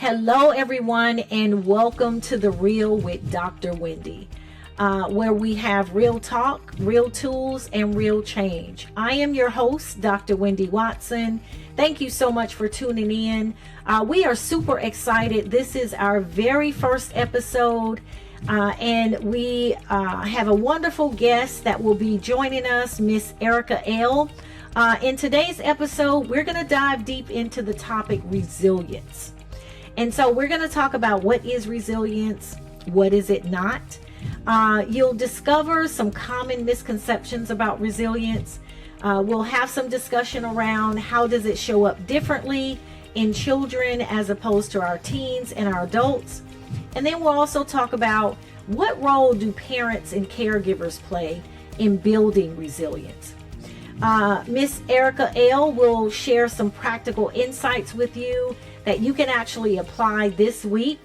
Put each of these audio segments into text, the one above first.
Hello, everyone, and welcome to The Real with Dr. Wendi, where we have real talk, real tools, and real change. I am your host, Dr. Wendi Watson. Thank you so much for tuning in. We are super excited. This is our very first episode, and we have a wonderful guest that will be joining us, Miss Erica Elle. In today's episode, we're going to dive deep into the topic resilience. And so we're going to talk about what is resilience, what is it not. You'll discover some common misconceptions about resilience. We'll have some discussion around how does it show up differently in children as opposed to our teens and our adults. And then we'll also talk about what role do parents and caregivers play in building resilience. Miss Erica Elle will share some practical insights with you that you can actually apply this week.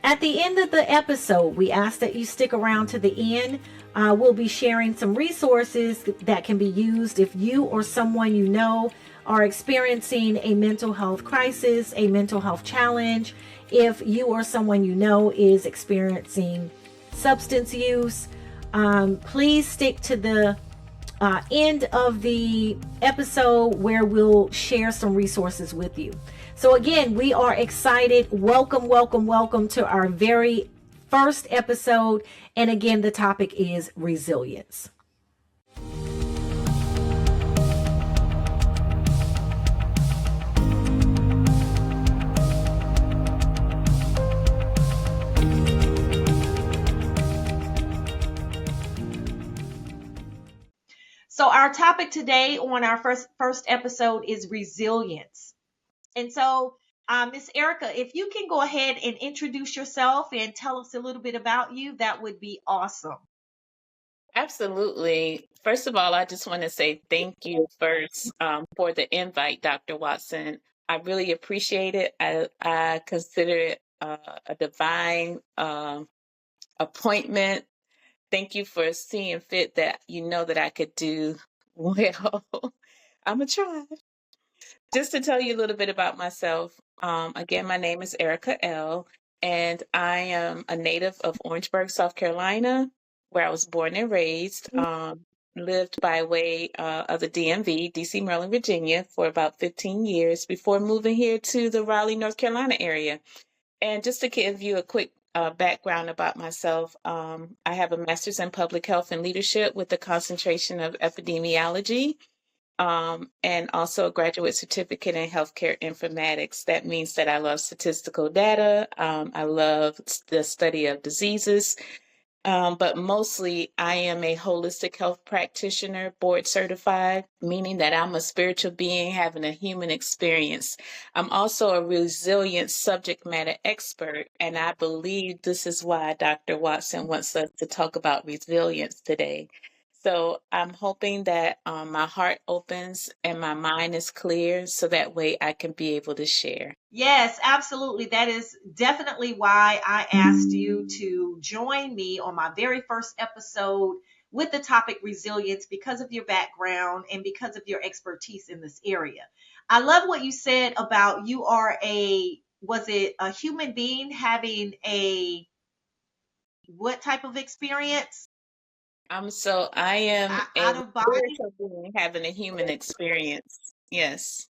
At the end of the episode, we ask that you stick around to the end. We'll be sharing some resources that can be used if you or someone you know are experiencing a mental health crisis, a mental health challenge, if you or someone you know is experiencing substance use. Please stick to the end of the episode where we'll share some resources with you. So again, we are excited. Welcome to our very first episode. And again, the topic is resilience. So our topic today on our first episode is resilience. And so, Miss Erica, if you can go ahead and introduce yourself and tell us a little bit about you, that would be awesome. Absolutely. First of all, I just want to say thank you first for the invite, Dr. Watson. I really appreciate it. I consider it a divine appointment. Thank you for seeing fit that you know that I could do well. I'm going to try. Just to tell you a little bit about myself, again, my name is Erica Elle, and I am a native of Orangeburg, South Carolina, where I was born and raised. Lived by way of the DMV, DC, Maryland, Virginia, for about 15 years before moving here to the Raleigh, North Carolina area. And just to give you a quick background about myself, I have a master's in public health and leadership with a concentration of epidemiology. And also a graduate certificate in healthcare informatics. That means that I love statistical data. I love the study of diseases. But mostly I am a holistic health practitioner, board certified, meaning that I'm a spiritual being having a human experience. I'm also a resilient subject matter expert, and I believe this is why Dr. Watson wants us to talk about resilience today. So I'm hoping that my heart opens and my mind is clear so that way I can be able to share. Yes, absolutely. That is definitely why I asked you to join me on my very first episode with the topic resilience because of your background and because of your expertise in this area. I love what you said about you are was it a human being having a what type of experience? I am Out a of body? spiritual being having a human experience. Yes.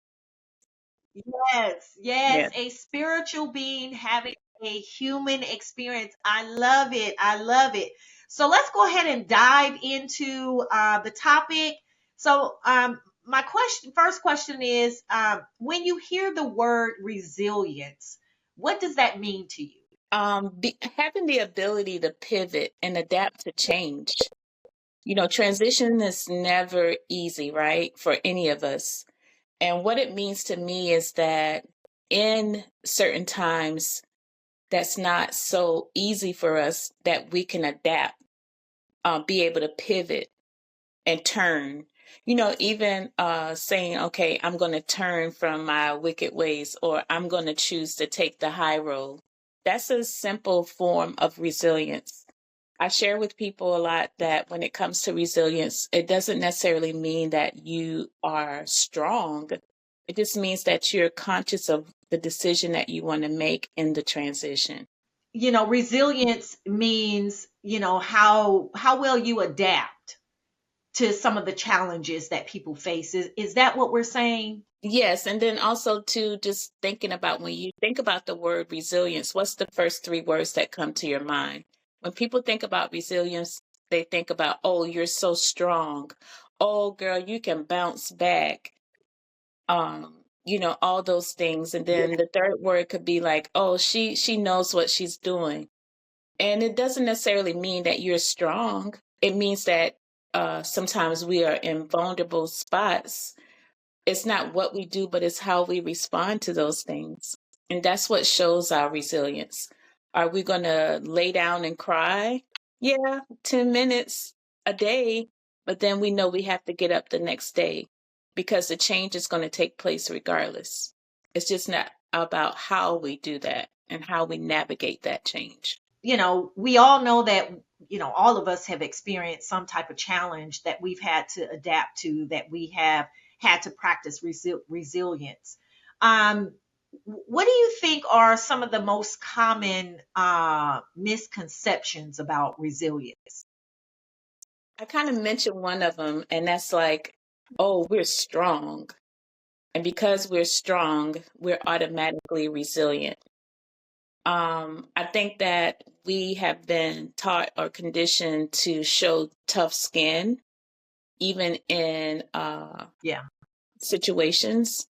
Yes, Yes. a spiritual being having a human experience. I love it. I love it. So let's go ahead and dive into the topic. So, my first question is, when you hear the word resilience, what does that mean to you? Having the ability to pivot and adapt to change. Transition is never easy, right? For any of us. And what it means to me is that in certain times, that's not so easy for us that we can adapt, be able to pivot and turn. Even saying, okay, I'm going to turn from my wicked ways, or I'm going to choose to take the high road. That's a simple form of resilience. I share with people a lot that when it comes to resilience, it doesn't necessarily mean that you are strong. It just means that you're conscious of the decision that you want to make in the transition. Resilience means, how well you adapt to some of the challenges that people face. Is that what we're saying? Yes, and then also too, just thinking about when you think about the word resilience, what's the first three words that come to your mind? When people think about resilience, they think about, oh, you're so strong. Oh, girl, you can bounce back. All those things. And Yeah. then the third word could be like, oh, she knows what she's doing. And it doesn't necessarily mean that you're strong. It means that sometimes we are in vulnerable spots. It's not what we do, but it's how we respond to those things. And that's what shows our resilience. Are we going to lay down and cry? Yeah, 10 minutes a day, but then we know we have to get up the next day because the change is going to take place regardless. It's just not about how we do that and how we navigate that change. We all know that, all of us have experienced some type of challenge that we've had to adapt to, that we have had to practice resilience. Um, what do you think are some of the most common misconceptions about resilience? I kind of mentioned one of them, and that's like, oh, we're strong. And because we're strong, we're automatically resilient. I think that we have been taught or conditioned to show tough skin, even in Yeah. situations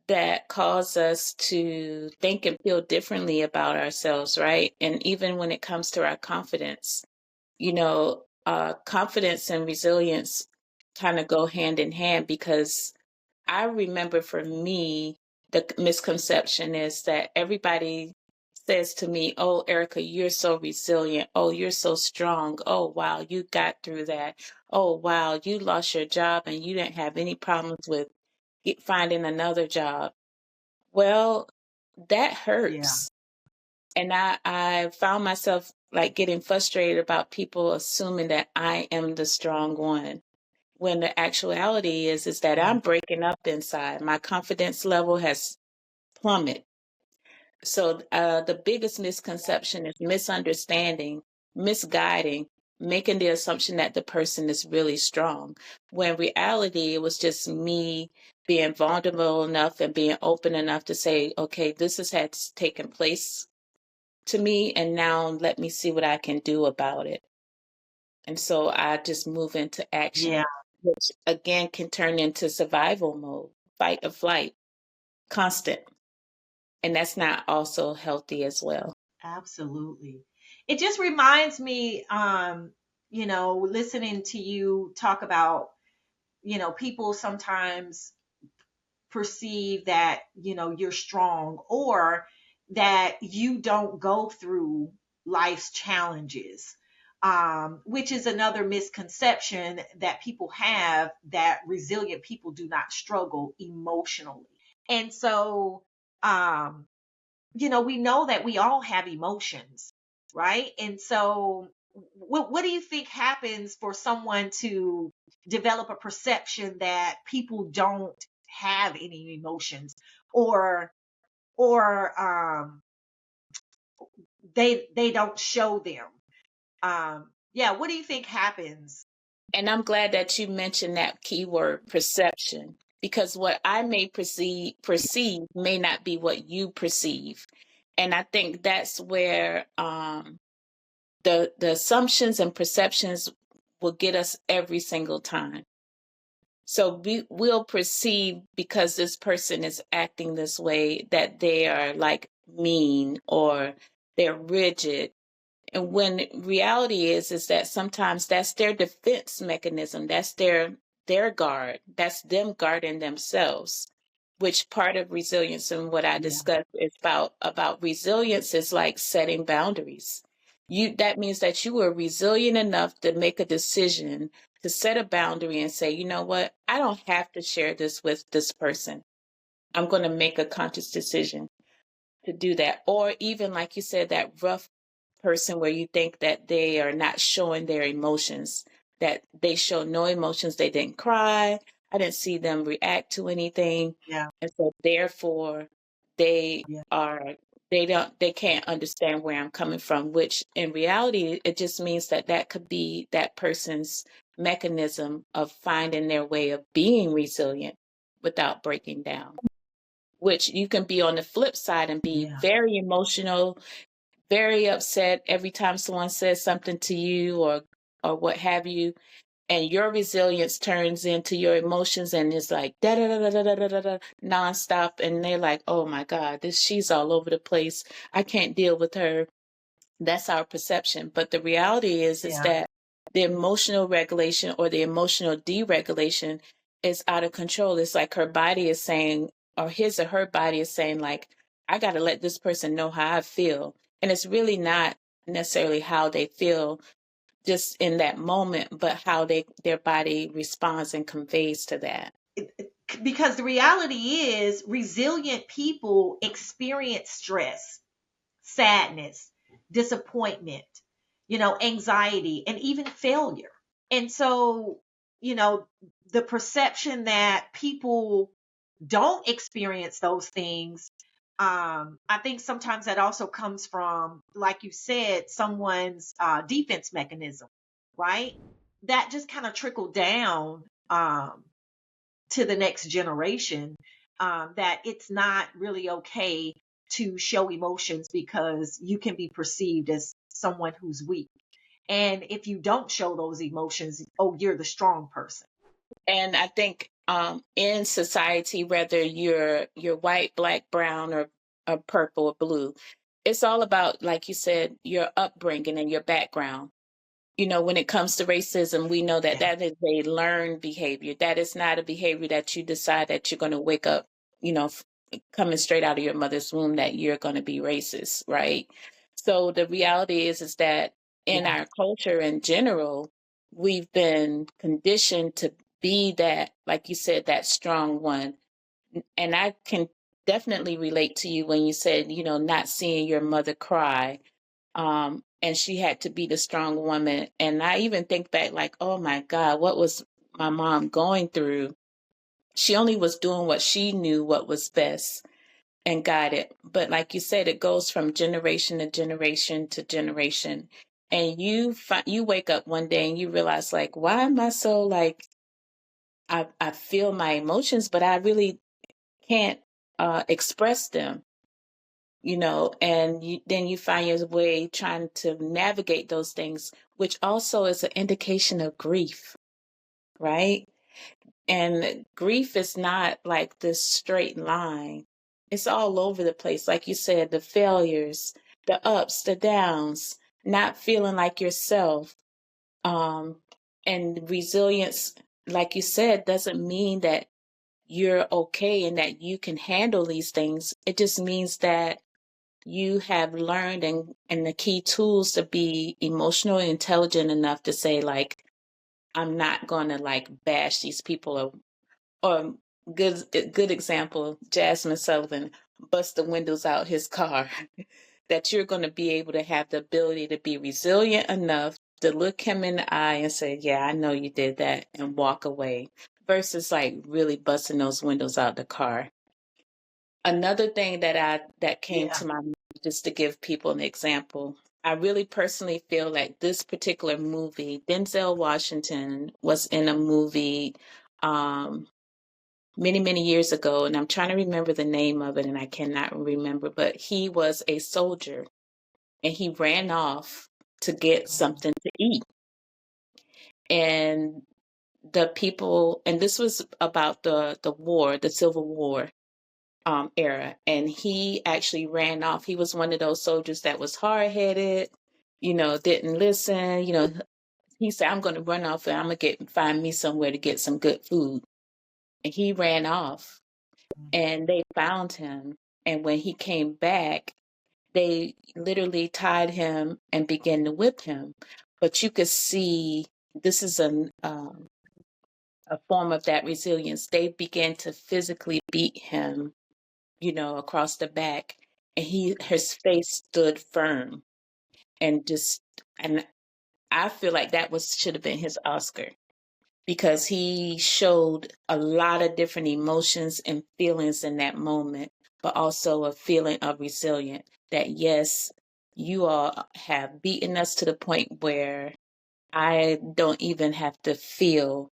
that cause us to think and feel differently about ourselves, right? And even when it comes to our confidence, confidence and resilience kind of go hand in hand because I remember for me, the misconception is that everybody says to me, oh, Erica, you're so resilient. Oh, you're so strong. Oh, wow, you got through that. Oh, wow, you lost your job and you didn't have any problems with finding another job. Well, that Yeah. hurts. And I found myself like getting frustrated about people assuming that I am the strong one when the actuality is that Yeah. I'm breaking up inside. My confidence level has plummeted. So the biggest misconception is misunderstanding, misguiding, making the assumption that the person is really strong. When reality, it was just me being vulnerable enough and being open enough to say, okay, this has had taken place to me, and now let me see what I can do about it. And so I just move into Yeah. action, which again can turn into survival mode, fight or flight, constant. And that's not also healthy as well. Absolutely. It just reminds me, listening to you talk about, people sometimes perceive that, you're strong, or that you don't go through life's challenges. Which is another misconception that people have, that resilient people do not struggle emotionally. And so, um, we know that we all have emotions, right? And so, what do you think happens for someone to develop a perception that people don't have any emotions, or or they don't show them? Yeah, what do you think happens? And I'm glad that you mentioned that keyword perception, because what I may perceive may not be what you perceive. And I think that's where the assumptions and perceptions will get us every single time. So we'll perceive because this person is acting this way that they are like mean or they're rigid. And when reality is that sometimes that's their defense mechanism. That's their guard. That's them guarding themselves. Which part of resilience and what I Yeah. discussed is about resilience is like setting boundaries. That means that you were resilient enough to make a decision to set a boundary and say, you know what, I don't have to share this with this person. I'm going to make a conscious decision to do that. Or even, like you said, that rough person where you think that they are not showing their emotions, that they show no emotions. They didn't cry. I didn't see them react to anything. Yeah. And so, therefore, they Yeah. are they can't understand where I'm coming from, which in reality it just means that that could be that person's mechanism of finding their way of being resilient without breaking down. Which you can be on the flip side and be Yeah. very emotional, very upset every time someone says something to you or what have you, and your resilience turns into your emotions and it's like da da da da da da da da nonstop, and they're like, oh my God, this she's all over the place. I can't deal with her. That's our perception. But the reality is Yeah. that the emotional regulation or the emotional deregulation is out of control. It's like her body is saying, or his or her body is saying, like, I got to let this person know how I feel. And it's really not necessarily how they feel just in that moment, but how their body responds and conveys to that. Because the reality is, resilient people experience stress, sadness, disappointment, anxiety, and even failure. And so, the perception that people don't experience those things, I think sometimes that also comes from, like you said, someone's defense mechanism, right? That just kind of trickled down to the next generation, that it's not really okay to show emotions because you can be perceived as someone who's weak. And if you don't show those emotions, oh, you're the strong person. And I think in society, whether you're white, black, brown, or purple or blue, it's all about, like you said, your upbringing and your background. When it comes to racism, we know that Yeah. that is a learned behavior. That is not a behavior that you decide that you're going to wake up, coming straight out of your mother's womb, that you're going to be racist, right? So the reality is that in Yeah. our culture in general, we've been conditioned to be that, like you said, that strong one. And I can definitely relate to you when you said, not seeing your mother cry, and she had to be the strong woman. And I even think back, like, oh my God, what was my mom going through? She only was doing what she knew what was best and got it. But like you said, it goes from generation to generation to generation. And you wake up one day and you realize, like, why am I so, like, I feel my emotions, but I really can't express them, and then you find your way trying to navigate those things, which also is an indication of grief, right? And grief is not like this straight line. It's all over the place. Like you said, the failures, the ups, the downs, not feeling like yourself. Um, and resilience, like you said, doesn't mean that you're okay and that you can handle these things. It just means that you have learned and the key tools to be emotionally intelligent enough to say, like, I'm not going to, like, bash these people, or good example, Jasmine Sullivan bust the windows out his car. That you're going to be able to have the ability to be resilient enough to look him in the eye and say, yeah, I know you did that, and walk away, versus like really busting those windows out the car. Another thing that came Yeah. to my mind, just to give people an example, I really personally feel like this particular movie, Denzel Washington was in a movie um, many, many years ago, and I'm trying to remember the name of it, and I cannot remember, but he was a soldier, and he ran off to get Mhm. something to eat. And the people, and this was about the war, the Civil War era. And he actually ran off. He was one of those soldiers that was hard headed, didn't listen. He said, I'm going to run off and I'm going to find me somewhere to get some good food. And he ran off and they found him. And when he came back, they literally tied him and began to whip him. But you could see this is a form of that resilience. They began to physically beat him, across the back, and his face stood firm and I feel like that was should have been his Oscar, because he showed a lot of different emotions and feelings in that moment, but also a feeling of resilient that, yes, you all have beaten us to the point where I don't even have to feel,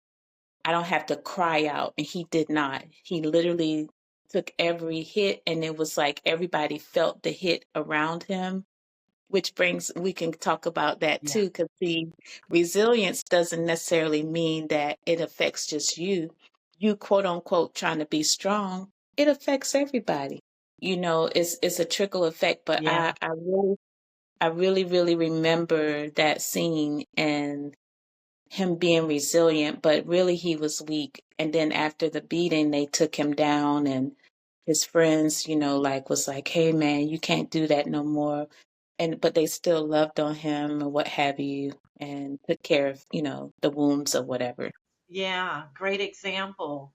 I don't have to cry out. And he did not. He literally took every hit, and it was like everybody felt the hit around him, which brings, we can talk about that Yeah. too, because the resilience doesn't necessarily mean that it affects just you quote unquote trying to be strong. It affects everybody. It's a trickle effect. But Yeah. I really really remember that scene and him being resilient, but really he was weak. And then after the beating, they took him down, and his friends, like was like, "Hey man, you can't do that no more." But they still loved on him and what have you, and took care of, the wounds or whatever. Yeah, great example.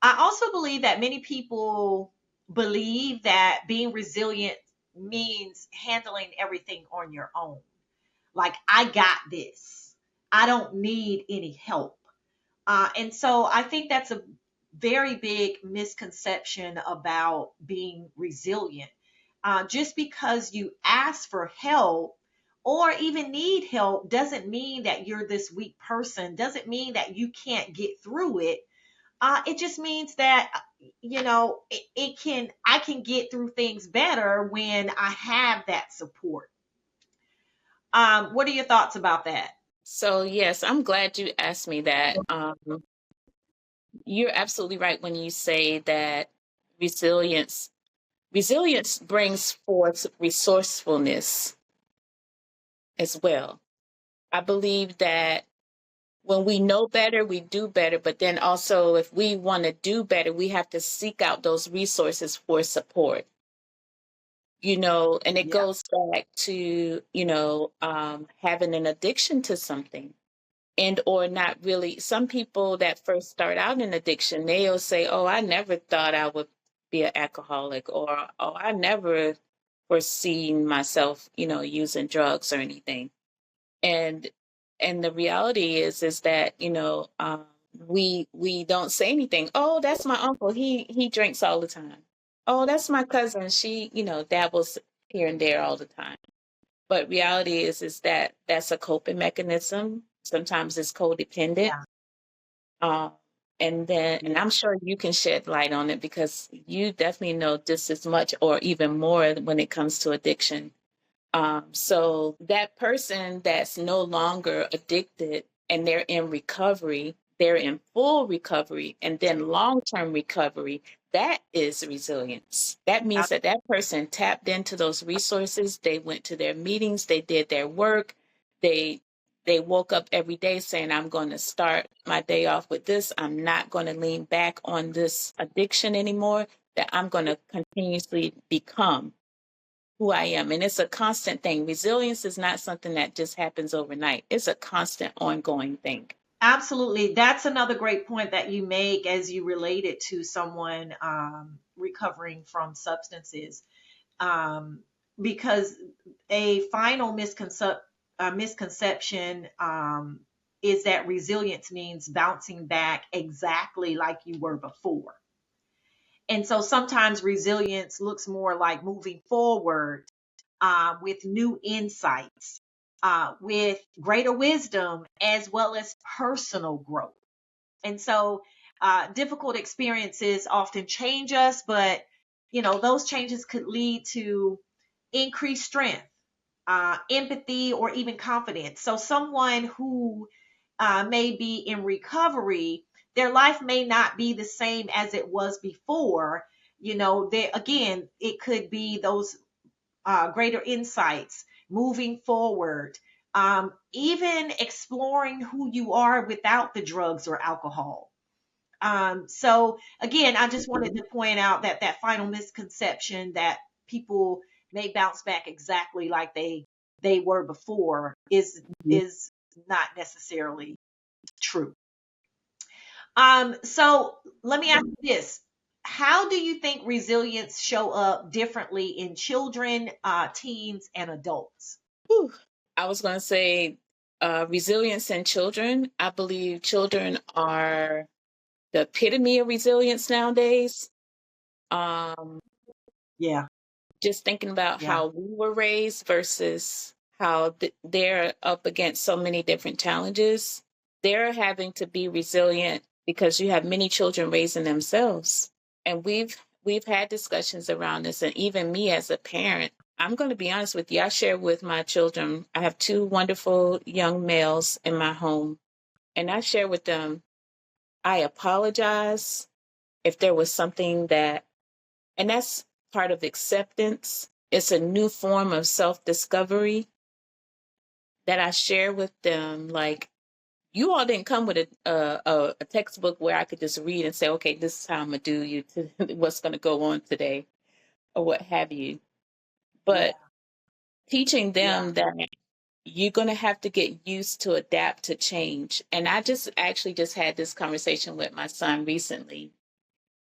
I also believe that many people believe that being resilient means handling everything on your own. Like, I got this. I don't need any help. And so I think that's a very big misconception about being resilient. Just because you ask for help or even need help doesn't mean that you're this weak person, doesn't mean that you can't get through it. It just means that, I can get through things better when I have that support. What are your thoughts about that? So yes, I'm glad you asked me that. You're absolutely right when you say that resilience resilience brings forth resourcefulness as well. I believe that when we know better, we do better. But then also, if we want to do better, we have to seek out those resources for support, and it Yeah, goes back to, having an addiction to something and or not really. Some people that first start out in addiction, they'll say, "Oh, I never thought I would be an alcoholic," or, "Oh, I never foreseen myself, using drugs or anything." and and the reality is that, we don't say anything. "Oh, that's my uncle, he drinks all the time." "Oh, that's my cousin, she, dabbles here and there all the time." But reality is that that's a coping mechanism. Sometimes it's codependent. yeah, um and yeah. I'm sure you can shed light on it because you definitely know just as much or even more when it comes to addiction. So that person that's no longer addicted and they're in recovery, they're in full recovery and then long-term recovery, that is resilience. That means that that person tapped into those resources. They went to their meetings, they did their work, they they woke up every day saying, "I'm going to start my day off with this. I'm not going to lean back on this addiction anymore, that I'm going to continuously become who I am." And it's a constant thing. Resilience is not something that just happens overnight. It's a constant, ongoing thing. Absolutely. That's another great point that you make as you relate it to someone recovering from substances. Um, because a final misconception is that resilience means bouncing back exactly like you were before. And so sometimes resilience looks more like moving forward with new insights, with greater wisdom, as well as personal growth. And so difficult experiences often change us, but those changes could lead to increased strength, empathy, or even confidence. So someone who may be in recovery, their life may not be the same as it was before. They, again, it could be those greater insights, moving forward, even exploring who you are without the drugs or alcohol. So again, I just wanted to point out that that final misconception that people may bounce back exactly like they were before is not necessarily true. So let me ask you this. How do you think resilience show up differently in children, teens, and adults? Whew. I was going to say resilience in children. I believe children are the epitome of resilience nowadays. Um, Yeah. Just thinking about Yeah. how we were raised versus how they're up against so many different challenges. They're having to be resilient because you have many children raising themselves. And we've had discussions around this, and even me as a parent, I'm going to be honest with you. I share with my children. I have two wonderful young males in my home, and I share with them, I apologize if there was something that, and that's part of acceptance. It's a new form of self discovery that I share with them. Like, you all didn't come with a textbook where I could just read and say, okay, this is how I'm going to do you to what's going to go on today or what have you. Yeah. But teaching Yeah. them that you're going to have to get used to adapt to change. And I just actually just had this conversation with my son recently.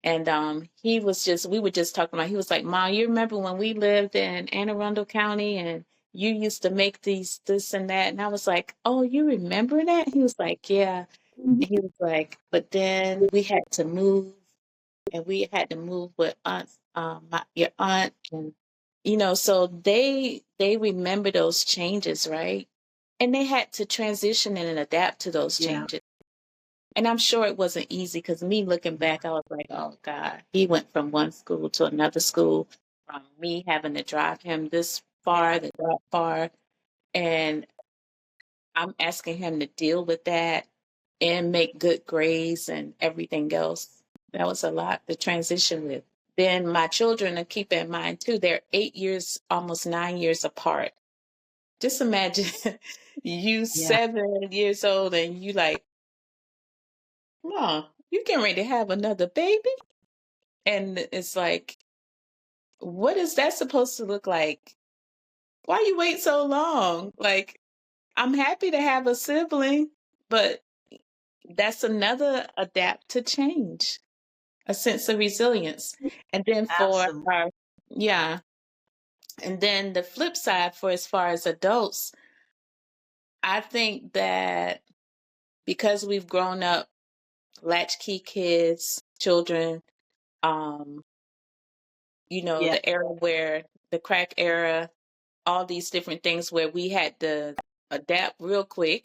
And he was just, we were just talking about, he was like, Mom, you remember when we lived in Anne Arundel County and you used to make these, this and that? And I was like, oh, you remember that? He was like, yeah. And he was like, but then we had to move and we had to move with your aunt. And, so they remember those changes, right? And they had to transition and adapt to those Yeah. changes. And I'm sure it wasn't easy because me looking Yeah. back, I was like, oh God, he went from one school to another school, from me having to drive him this Yeah. far, that far. And I'm asking him to deal with that and make good grades and everything else. That was a lot to transition with. Then my children, to keep in mind too, they're 8 years, almost 9 years apart. Just imagine you Yeah. 7 years old and you like, Mom, you getting ready to have another baby? And it's like, what is that supposed to look like? Why you wait so long? Like, I'm happy to have a sibling, but that's another adapt to change, a sense of resilience. And then for Absolutely. our, yeah. And then the flip side for as far as adults, I think that because we've grown up latchkey kids, children, um, Yeah. the era where the crack era, all these different things where we had to adapt real quick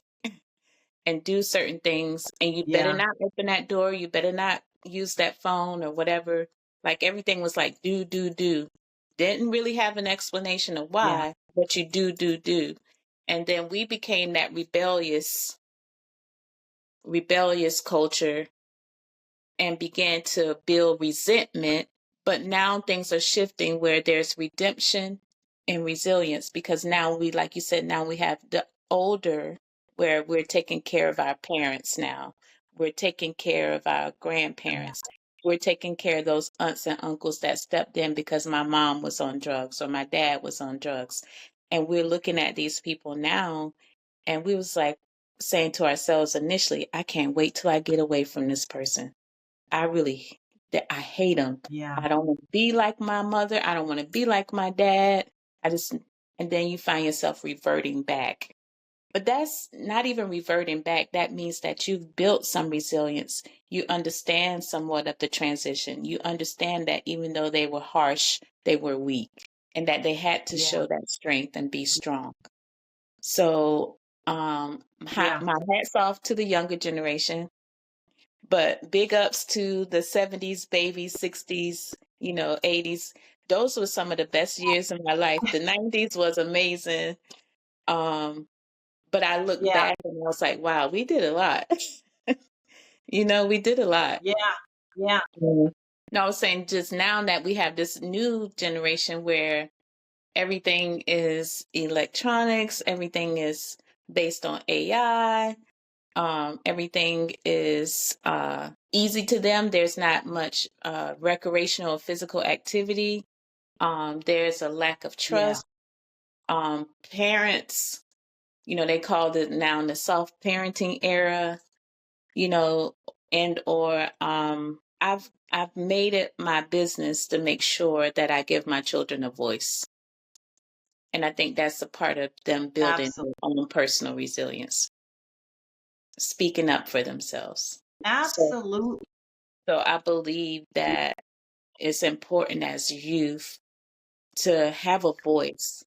and do certain things. And you better Yeah. not open that door. You better not use that phone or whatever. Like everything was like, do, do, do. Didn't really have an explanation of Yeah. why, but you do, do, do. And then we became that rebellious culture and began to build resentment. But now things are shifting where there's redemption and resilience because now we, like you said, now we have the older where we're taking care of our parents now. We're taking care of our grandparents. We're taking care of those aunts and uncles that stepped in because my mom was on drugs or my dad was on drugs. And we're looking at these people now and we was like saying to ourselves initially, I can't wait till I get away from this person. I really, that I hate them. Yeah. I don't want to be like my mother. I don't want to be like my dad. And then you find yourself reverting back. But that's not even reverting back. That means that you've built some resilience. You understand somewhat of the transition. You understand that even though they were harsh, they were weak and that they had to Yeah. show that strength and be strong. So, Yeah. my hats off to the younger generation. But big ups to the 70s babies, 60s, 80s. Those were some of the best years in my life. The 90s was amazing. Um, but I look Yeah. back and I was like, wow, we did a lot. We did a lot. Yeah. Yeah. Mm. No, I was saying just now that we have this new generation where everything is electronics, everything is based on AI. Everything is easy to them. There's not much recreational or physical activity. There's a lack of Yeah. trust. Parents, they call it now the soft parenting era, you know, and or I've made it my business to make sure that I give my children a voice. And I think that's a part of them building their Absolutely. own personal resilience, speaking up for themselves. So Absolutely. So I believe that it's important as youth to have a voice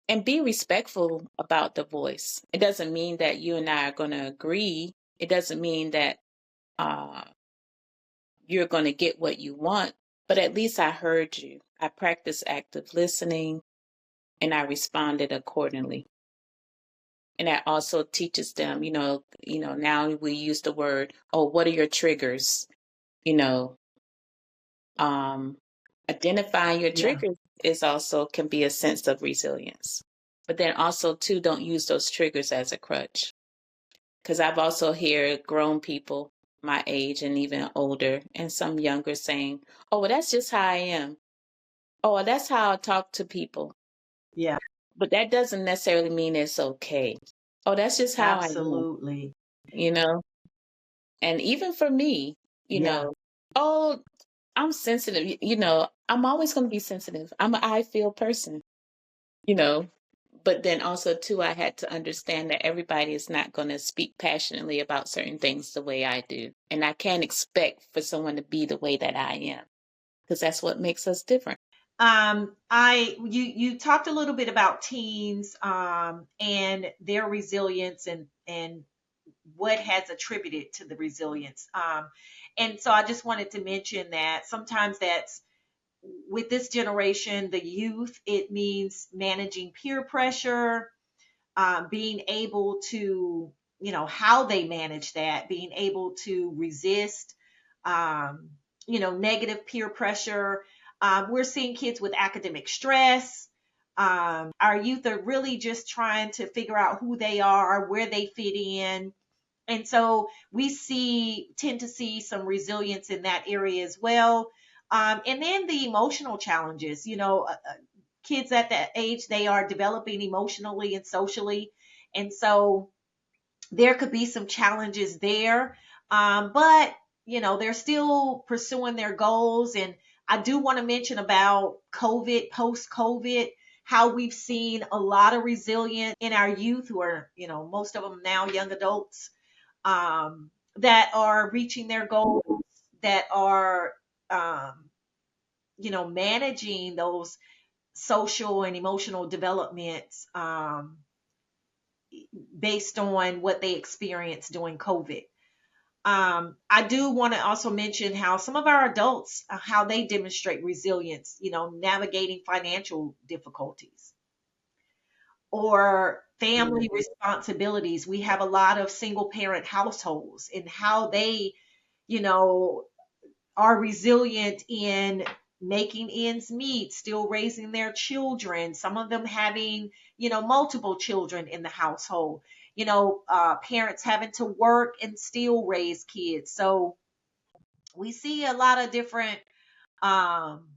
and be respectful about the voice. It doesn't mean that you and I are going to agree. It doesn't mean that uh, you're going to get what you want, but at least I heard you. I practiced active listening and I responded accordingly. And that also teaches them, now we use the word, oh, what are your triggers? You know, um, identifying your Yeah. triggers is also can be a sense of resilience. But then also too, don't use those triggers as a crutch. Because I've also heard grown people my age and even older and some younger saying, oh, well, that's just how I am. Oh, well, that's how I talk to people. Yeah. But that doesn't necessarily mean it's okay. Oh, that's just how I am, Absolutely. you know? And even for me, Yeah. oh, I'm sensitive. I'm always going to be sensitive. I'm an I feel person, you know. But then also, too, I had to understand that everybody is not going to speak passionately about certain things the way I do. And I can't expect for someone to be the way that I am because that's what makes us different. You talked a little bit about teens and their resilience and what has attributed to the resilience. And so I just wanted to mention that sometimes that's with this generation, the youth, it means managing peer pressure, being able to, how they manage that, being able to resist, um, negative peer pressure. We're seeing kids with academic stress. Our youth are really just trying to figure out who they are, where they fit in. And so we tend to see some resilience in that area as well. And then the emotional challenges, kids at that age, they are developing emotionally and socially. And so there could be some challenges there. But, they're still pursuing their goals. And I do want to mention about COVID, post COVID, how we've seen a lot of resilience in our youth who are, most of them now young adults that are reaching their goals, that are, um, managing those social and emotional developments based on what they experienced during COVID. I do want to also mention how some of our adults, how they demonstrate resilience, navigating financial difficulties or family responsibilities. We have a lot of single parent households and how they, you know, are resilient in making ends meet, still raising their children, some of them having, multiple children in the household, parents having to work and still raise kids. So we see a lot of different um,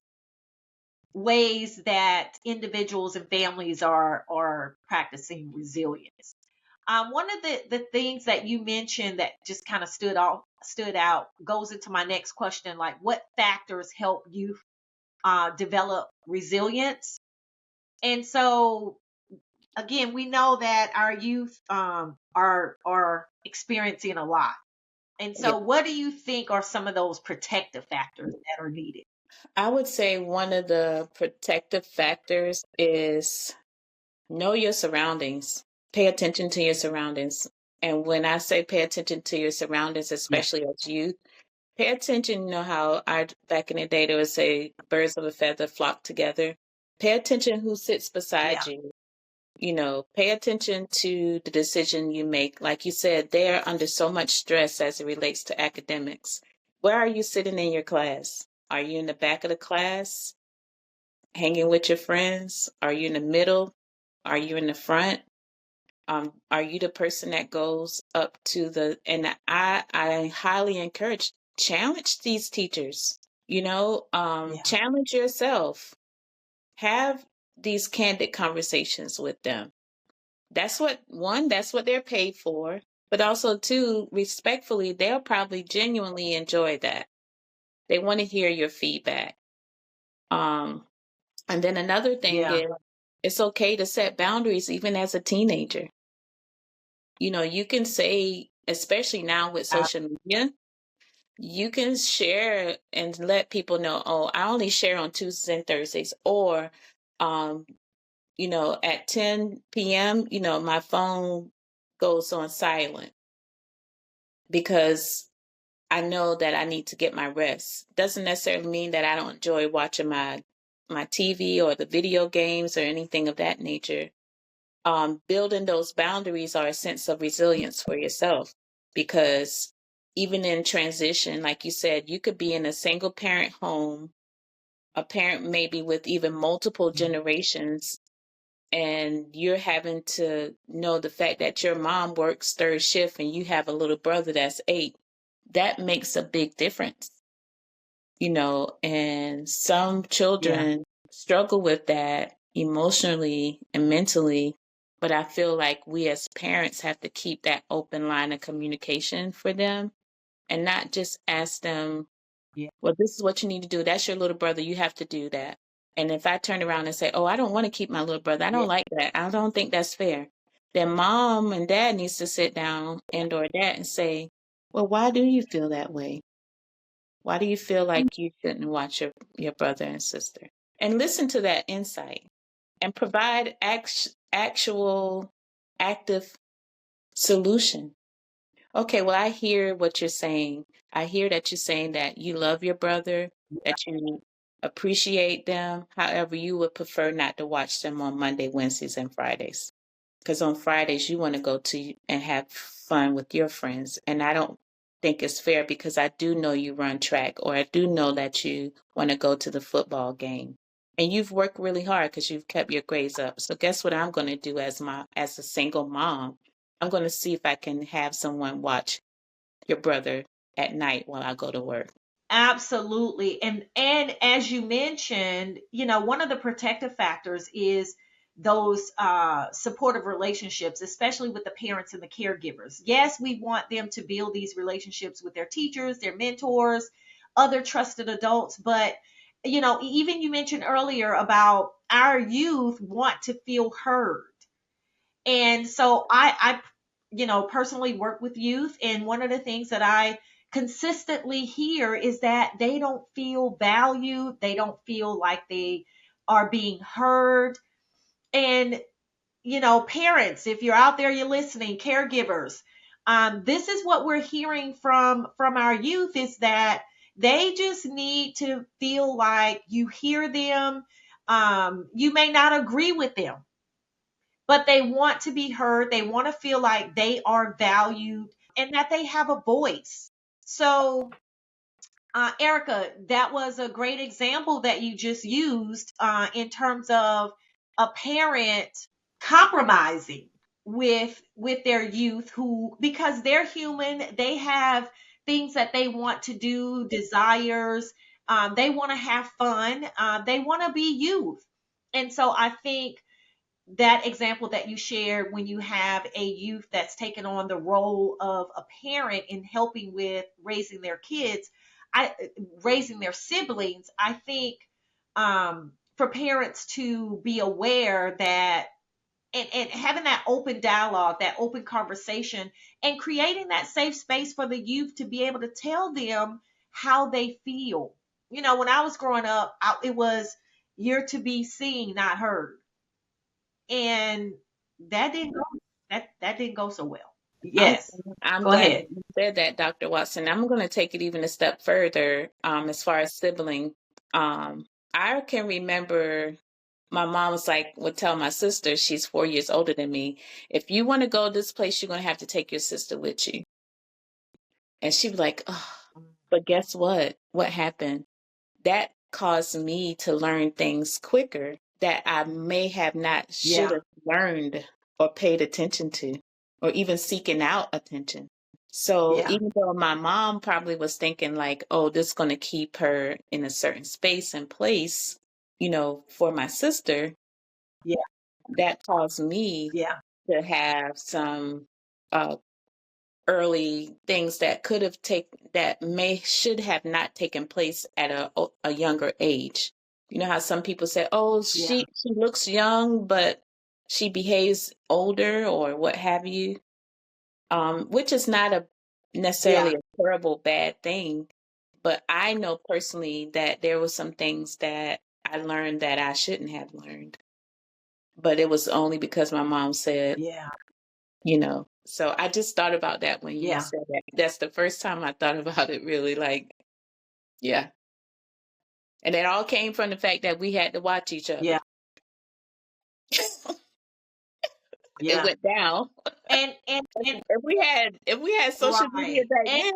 ways that individuals and families are practicing resilience. One of the things that you mentioned that just kind of stood out goes into my next question, like what factors help you develop resilience? And so again, we know that our youth are experiencing a lot. And Yeah. so what do you think are some of those protective factors that are needed? I would say one of the protective factors is know your surroundings. Pay attention to your surroundings. And when I say pay attention to your surroundings, Yeah. especially as youth, pay attention, how back in the day they would say birds of a feather flock together. Pay attention who sits beside Yeah. you. Pay attention to the decision you make. Like you said, they're under so much stress as it relates to academics. Where are you sitting in your class? Are you in the back of the class, hanging with your friends? Are you in the middle? Are you in the front? Are you the person that goes up to and I highly encourage, challenge these teachers, Yeah. challenge yourself, have these candid conversations with them. That's what they're paid for, but also two, respectfully, they'll probably genuinely enjoy that. They want to hear your feedback. Um, and then another thing Yeah. is it's okay to set boundaries even as a teenager. You can say, especially now with Uh, social media, You can share and let people know, oh, I only share on Tuesdays and Thursdays, or um, at 10 p.m., my phone goes on silent because I know that I need to get my rest. Doesn't necessarily mean that I don't enjoy watching my TV or the video games or anything of that nature. Building those boundaries are a sense of resilience for yourself, because even in transition, like you said, you could be in a single parent home, a parent maybe with even multiple generations, and you're having to know the fact that your mom works third shift and you have a little brother that's 8. That makes a big difference, and some Yeah. children struggle with that emotionally and mentally. But I feel like we as parents have to keep that open line of communication for them, and not just ask them, Yeah. well, this is what you need to do. That's your little brother. You have to do that. And if I turn around and say, oh, I don't want to keep my little brother, I Yeah. don't like that, I don't think that's fair, then mom and dad needs to sit down, and or dad, and say, well, why do you feel that way? Why do you feel like you shouldn't watch your brother and sister? And listen to that insight and provide actual active solution. Okay, well, I hear what you're saying. I hear that you're saying that you love your brother, that you appreciate them. However, you would prefer not to watch them on Monday, Wednesdays, and Fridays. Because on Fridays, you want to go to and have fun with your friends. And I don't think it's fair, because I do know you run track, or I do know that you want to go to the football game. And you've worked really hard because you've kept your grades up. So guess what I'm going to do as a single mom? I'm going to see if I can have someone watch your brother at night while I go to work. Absolutely. And as you mentioned, one of the protective factors is those supportive relationships, especially with the parents and the caregivers. Yes, we want them to build these relationships with their teachers, their mentors, other trusted adults, but even you mentioned earlier about our youth want to feel heard. And so I personally work with youth, and one of the things that I consistently hear is that they don't feel valued, they don't feel like they are being heard. And parents, if you're out there, you're listening, caregivers, this is what we're hearing from our youth, is that they just need to feel like you hear them. You may not agree with them, but they want to be heard. They want to feel like they are valued and that they have a voice. So, Erica, that was a great example that you just used in terms of a parent compromising with their youth, who, because they're human, they have things that they want to do, desires. They want to have fun. They want to be youth. And so I think that example that you shared, when you have a youth that's taken on the role of a parent in helping with raising their kids, I raising their siblings, I think for parents to be aware that, and having that open dialogue, that open conversation, and creating that safe space for the youth to be able to tell them how they feel. When I was growing up, it was, you're to be seen, not heard, and that didn't go that didn't go so well. I'm Yes, I'm go glad that ahead. you said that, Dr. Watson. I'm going to take it even a step further. As far as sibling, I can remember my mom was like, would tell my sister, she's 4 years older than me, if you want to go this place, you're going to have to take your sister with you. And she'd be like, oh, but guess what? What happened? That caused me to learn things quicker that I may have not should Yeah, have learned or paid attention to, or even seeking out attention. So yeah, even though my mom probably was thinking like, oh, this is going to keep her in a certain space and place, for my sister, yeah, that caused me yeah, to have some uh, early things that could have taken that may should have not taken place at a younger age. You know how some people say, "Oh, yeah, she looks young, but she behaves older," or what have you. Which is not necessarily Yeah. a terrible bad thing, but I know personally that there were some things that I learned that I shouldn't have learned. But it was only because my mom said, Yeah. So I just thought about that when you Yeah. said that. That's the first time I thought about it really, like, yeah. And it all came from the fact that we had to watch each other. Yeah. It Yeah. went down. And If we had social media right. back And then,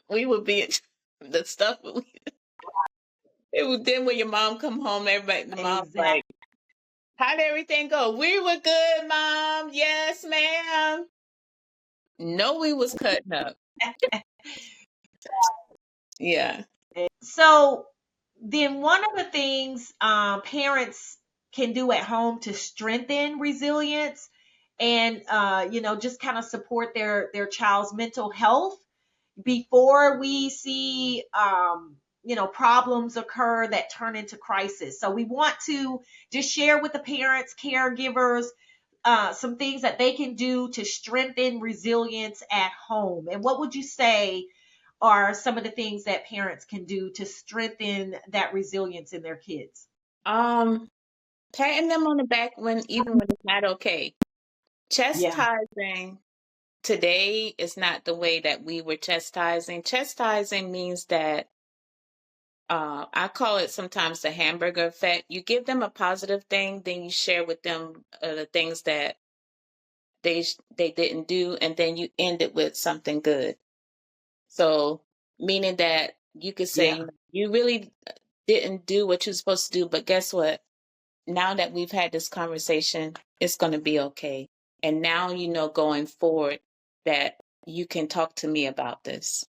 we would be the stuff. It was then when your mom come home, everybody, the mom's exactly. like, "How did everything go?" "We were good, mom. Yes, ma'am." No, we was cutting up. Yeah. So then one of the things parents can do at home to strengthen resilience and just kind of support their child's mental health before we see problems occur that turn into crisis. So we want to just share with the parents, caregivers, some things that they can do to strengthen resilience at home. And what would you say are some of the things that parents can do to strengthen that resilience in their kids? Um, Patting them on the back even when it's not okay. Yeah. Chastising today is not the way that we were chastising. Chastising means that I call it sometimes the hamburger effect. You give them a positive thing, then you share with them the things that they didn't do, and then you end it with something good. So, meaning that you could say, Yeah. you really didn't do what you're supposed to do, but guess what? Now that we've had this conversation, it's going to be okay. And now going forward that you can talk to me about this.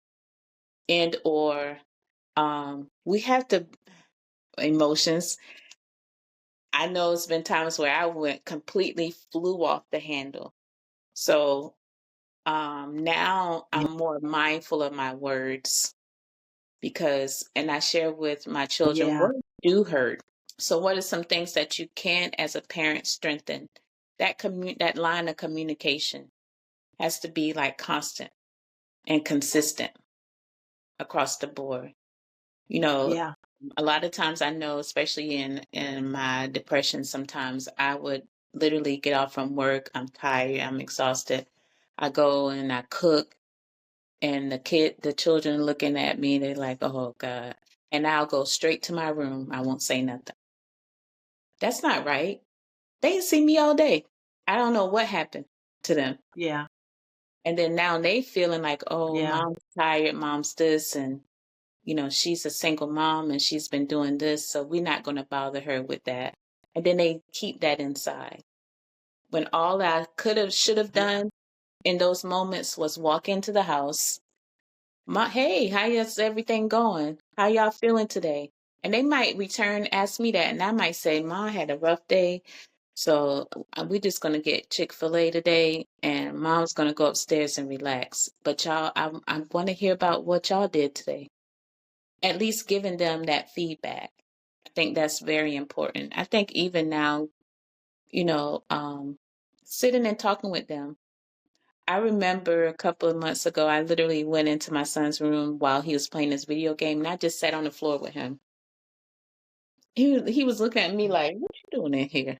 And or we have to emotions. I know it's been times where I went completely flew off the handle. So now Yeah. I'm more mindful of my words because, and I share with my children, Yeah. words do hurt. So what are some things that you can, as a parent, strengthen? That line of communication has to be like constant and consistent across the board. You know, Yeah. a lot of times I know, especially in my depression, sometimes I would literally get off from work. I'm tired. I'm exhausted. I go and I cook, and the children looking at me, they're like, "Oh God!" And I'll go straight to my room. I won't say nothing. That's not right. They see me all day. I don't know what happened to them. Yeah. And then now they feeling like, oh, Yeah. mom's tired, mom's this, and she's a single mom and she's been doing this, so we're not going to bother her with that. And then they keep that inside. When all I could have, should have Yeah. done in those moments was walk into the house. Hey, how is everything going? How y'all feeling today? And they might return, ask me that, and I might say, Mom, I had a rough day. So we're just gonna get Chick-fil-A today, and Mom's gonna go upstairs and relax. But y'all, I want to hear about what y'all did today. At least giving them that feedback. I think that's very important. I think even now, you know, um, sitting and talking with them. I remember a couple of months ago, I literally went into my son's room while he was playing this video game, and I just sat on the floor with him. He was looking at me like, "What you doing in here?"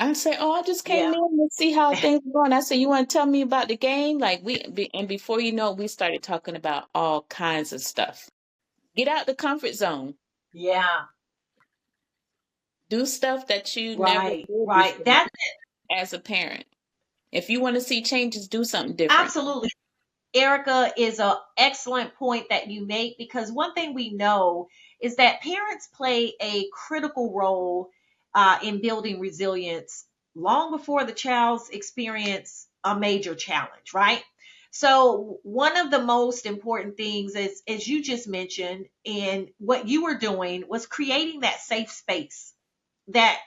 I said, "Oh, I just came Yeah. in to see how things are going." I said, "You want to tell me about the game?" Like and before you know it, we started talking about all kinds of stuff. Get out the comfort zone. Yeah. Do stuff that you never Right. did Right. before That's as a parent. If you want to see changes, do something different. absolutely. Erica, is an excellent point that you make, because one thing we know is that parents play a critical role in building resilience long before the child's experience a major challenge, right? So one of the most important things is, as you just mentioned, and what you were doing was creating that safe space, that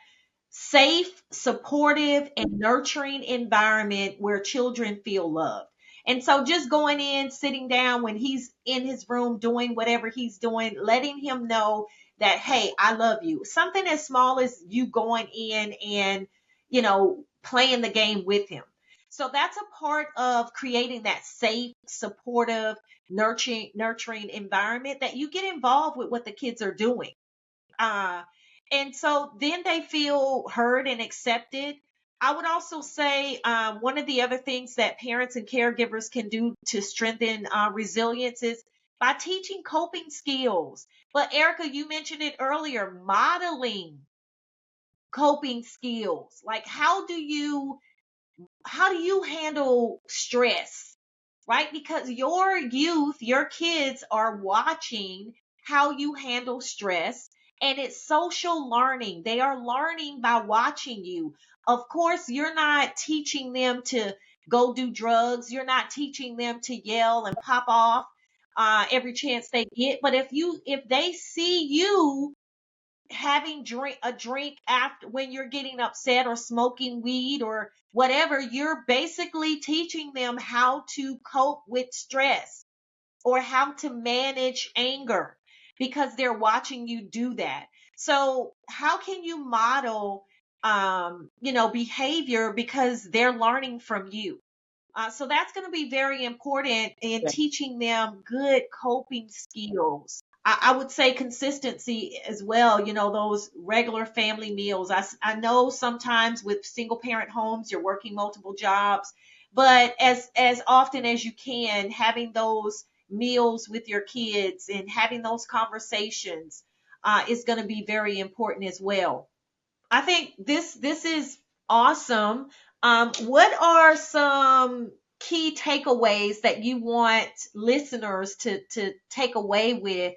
safe, supportive, and nurturing environment where children feel loved. And so just going in, sitting down when he's in his room doing whatever he's doing, letting him know that, hey, I love you. Something as small as you going in and, playing the game with him. So that's a part of creating that safe, supportive, nurturing environment that you get involved with what the kids are doing. Uh, and so then they feel heard and accepted. I would also say one of the other things that parents and caregivers can do to strengthen resilience is by teaching coping skills. But Erica, you mentioned it earlier, modeling coping skills. Like how do you handle stress, right? Because your youth, your kids are watching how you handle stress, and it's social learning. They are learning by watching you. Of course, you're not teaching them to go do drugs. You're not teaching them to yell and pop off every chance they get. But if they see you having a drink after when you're getting upset or smoking weed or whatever, you're basically teaching them how to cope with stress or how to manage anger because they're watching you do that. So how can you model behavior because they're learning from you? So that's going to be very important in Yeah. teaching them good coping skills. I would say consistency as well. Those regular family meals. I know sometimes with single parent homes, you're working multiple jobs, but as often as you can, having those meals with your kids and having those conversations is going to be very important as well. I think this is awesome. What are some key takeaways that you want listeners to take away with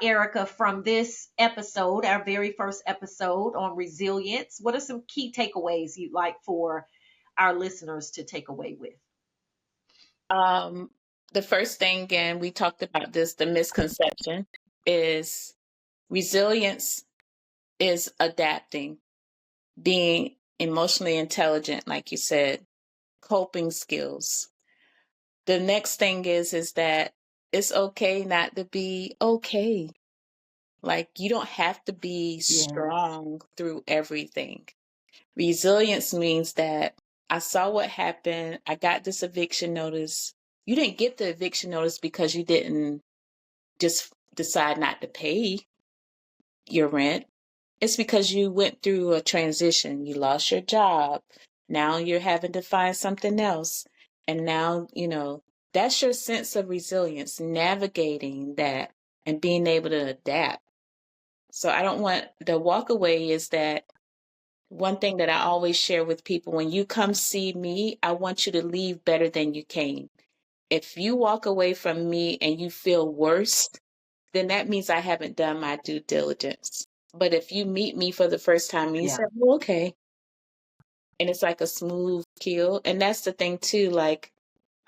Erica from this episode, our very first episode on resilience? What are some key takeaways you'd like for our listeners to take away with? Um, the first thing, and we talked about this, the misconception is resilience is adapting, being emotionally intelligent, like you said, coping skills. The next thing is that it's okay not to be okay. Like you don't have to be Yes. strong through everything. Resilience means that I saw what happened. I got this eviction notice. You didn't get the eviction notice because you didn't just decide not to pay your rent. It's because you went through a transition. You lost your job. Now you're having to find something else. And now, that's your sense of resilience, navigating that and being able to adapt. So I don't want the walk away is that one thing that I always share with people when you come see me, I want you to leave better than you came. If you walk away from me and you feel worse, then that means I haven't done my due diligence. But if you meet me for the first time and you Yeah. say, well, okay, and it's like a smooth kill, and that's the thing too, like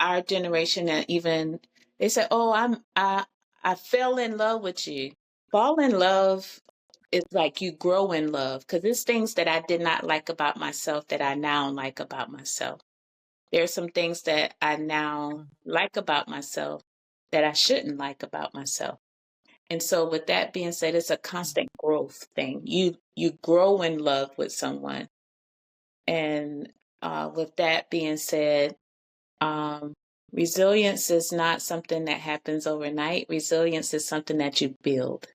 our generation and even they say, oh, I fell in love with you. Fall in love is like you grow in love because there's things that I did not like about myself that I now like about myself. There are some things that I now like about myself that I shouldn't like about myself. And so with that being said, it's a constant growth thing. You grow in love with someone. And with that being said, um, resilience is not something that happens overnight. Resilience is something that you build.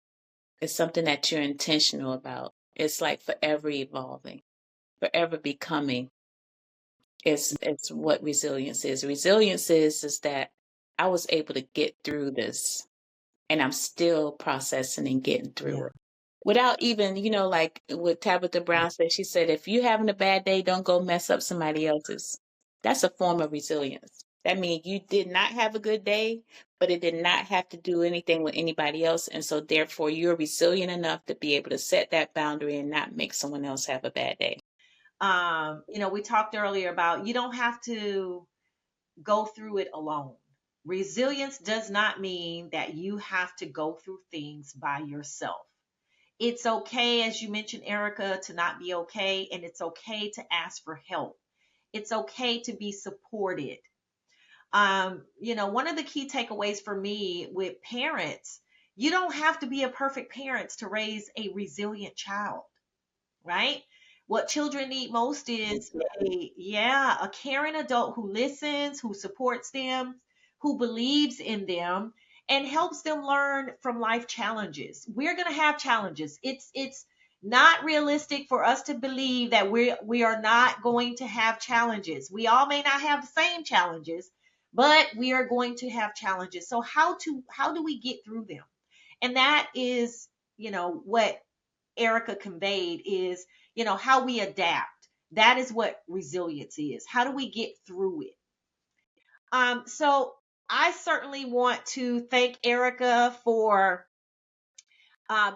It's something that you're intentional about. It's like forever evolving, forever becoming. It's what resilience is. Resilience is that I was able to get through this and I'm still processing and getting through Yeah. it. Without even, like what Tabitha Brown said, she said, if you're having a bad day, don't go mess up somebody else's. That's a form of resilience. That means you did not have a good day, but it did not have to do anything with anybody else. And so therefore you're resilient enough to be able to set that boundary and not make someone else have a bad day. We talked earlier about you don't have to go through it alone. Resilience does not mean that you have to go through things by yourself. It's okay, as you mentioned, Erica, to not be okay, and it's okay to ask for help. It's okay to be supported. One of the key takeaways for me with parents, you don't have to be a perfect parent to raise a resilient child, right? What children need most is a caring adult who listens, who supports them, who believes in them, and helps them learn from life challenges. We're going to have challenges. It's not realistic for us to believe that we are not going to have challenges. We all may not have the same challenges, but we are going to have challenges. So how do we get through them? And that is, what Erica conveyed is, how we adapt. That is what resilience is. How do we get through it? So I certainly want to thank Erica for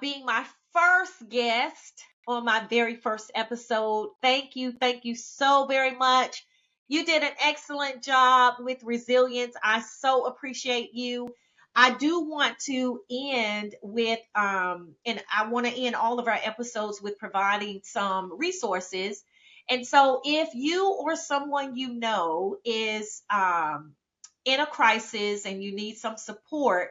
being my first guest on my very first episode. Thank you. Thank you so very much. You did an excellent job with resilience. I so appreciate you. I do want to end with, and I want to end all of our episodes with providing some resources. And so if you or someone you know is in a crisis and you need some support,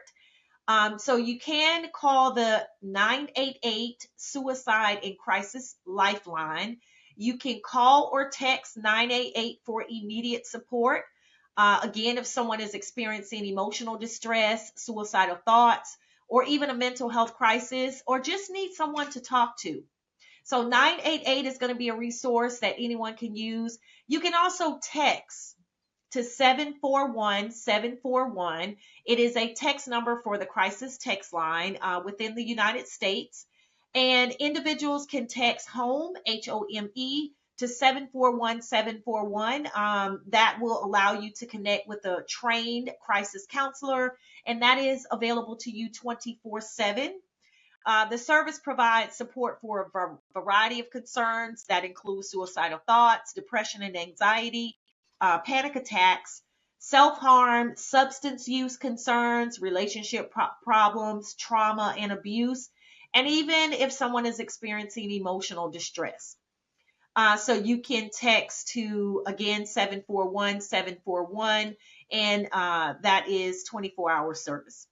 so you can call the 988 Suicide and Crisis Lifeline. You can call or text 988 for immediate support. Again, if someone is experiencing emotional distress, suicidal thoughts, or even a mental health crisis, or just need someone to talk to. So 988 is going to be a resource that anyone can use. You can also text to 741-741. It is a text number for the crisis text line within the United States. And individuals can text HOME, HOME, to 741-741. That will allow you to connect with a trained crisis counselor, and that is available to you 24/7. The service provides support for a variety of concerns that include suicidal thoughts, depression and anxiety, panic attacks, self-harm, substance use concerns, relationship problems, trauma and abuse, and even if someone is experiencing emotional distress. So you can text to, again, 741-741, and that is 24-hour service.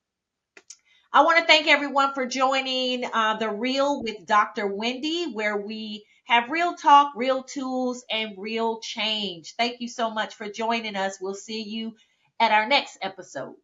I want to thank everyone for joining The Real with Dr. Wendi, where we have real talk, real tools, and real change. Thank you so much for joining us. We'll see you at our next episode.